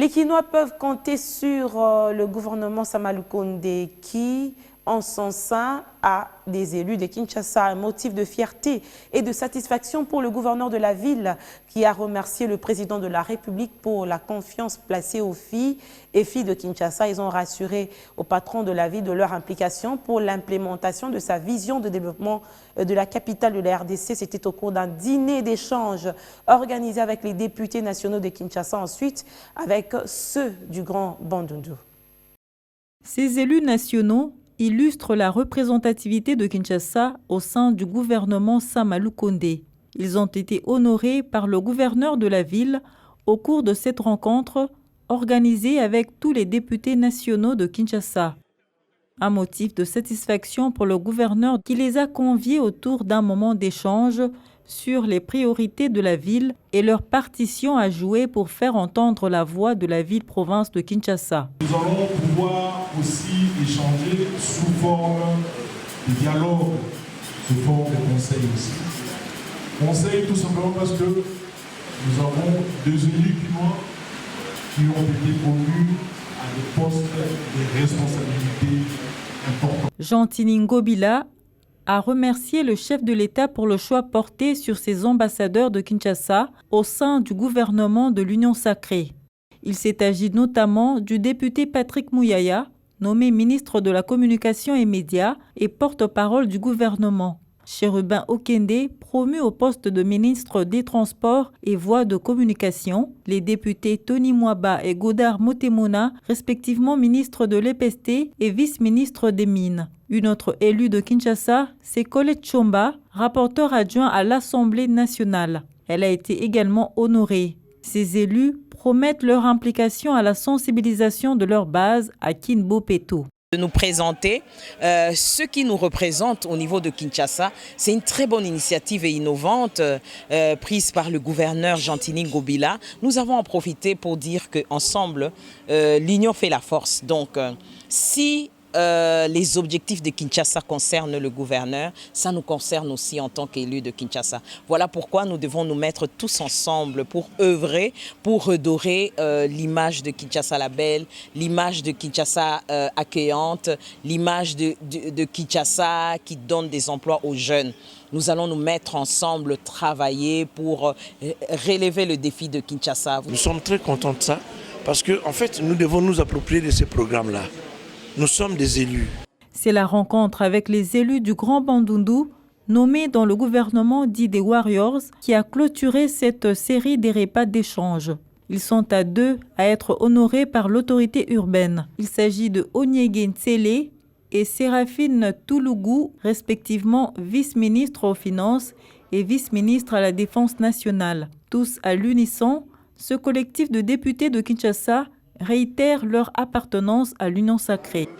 Les Kinois peuvent compter sur le gouvernement Samalukonde qui, en son sein, a des élus de Kinshasa, un motif de fierté et de satisfaction pour le gouverneur de la ville qui a remercié le président de la République pour la confiance placée aux filles et filles de Kinshasa. Ils ont rassuré au patron de la ville de leur implication pour l'implémentation de sa vision de développement de la capitale de la RDC. C'était au cours d'un dîner d'échange organisé avec les députés nationaux de Kinshasa, ensuite avec ceux du Grand Bandundu. Ces élus nationaux illustrent la représentativité de Kinshasa au sein du gouvernement Samalukonde. Ils ont été honorés par le gouverneur de la ville au cours de cette rencontre organisée avec tous les députés nationaux de Kinshasa. Un motif de satisfaction pour le gouverneur qui les a conviés autour d'un moment d'échange sur les priorités de la ville et leur partition à jouer pour faire entendre la voix de la ville-province de Kinshasa. Nous allons pouvoir aussi échanger sous forme de dialogue, sous forme de conseil aussi. Conseil tout simplement parce que nous avons deux élus quinois qui ont été promus à des postes de responsabilité importants. Jean-Tini Ngobila a remercié le chef de l'État pour le choix porté sur ses ambassadeurs de Kinshasa au sein du gouvernement de l'Union sacrée. Il s'est agi notamment du député Patrick Mouyaya, nommé ministre de la Communication et Médias et porte-parole du gouvernement. Chérubin Okende, promu au poste de ministre des Transports et Voies de Communication, les députés Tony Mwaba et Godard Motemona, respectivement ministre de l'EPST et vice-ministre des Mines. Une autre élue de Kinshasa, c'est Colette Chomba, rapporteur adjoint à l'Assemblée nationale. Elle a été également honorée. Ces élus promettent leur implication à la sensibilisation de leur base à Kinbo-Peto. De nous présenter ce qui nous représente au niveau de Kinshasa. C'est une très bonne initiative et innovante prise par le gouverneur Jean-Tini Ngobila. Nous avons en profité pour dire qu'ensemble, l'union fait la force. Donc, si les objectifs de Kinshasa concernent le gouverneur, ça nous concerne aussi en tant qu'élus de Kinshasa. Voilà pourquoi nous devons nous mettre tous ensemble pour œuvrer, pour redorer l'image de Kinshasa la belle, l'image de Kinshasa accueillante, l'image de Kinshasa qui donne des emplois aux jeunes. Nous allons nous mettre ensemble, travailler pour relever le défi de Kinshasa. Nous sommes très contents de ça parce qu'en fait, nous devons nous approprier de ces programmes-là. Nous sommes des élus. C'est la rencontre avec les élus du Grand Bandundu, nommés dans le gouvernement dit des Warriors, qui a clôturé cette série des repas d'échange. Ils sont à deux à être honorés par l'autorité urbaine. Il s'agit de Onyege Ntsele et Séraphine Toulougou, respectivement vice-ministre aux Finances et vice-ministre à la Défense nationale. Tous à l'unisson, ce collectif de députés de Kinshasa réitèrent leur appartenance à l'Union sacrée.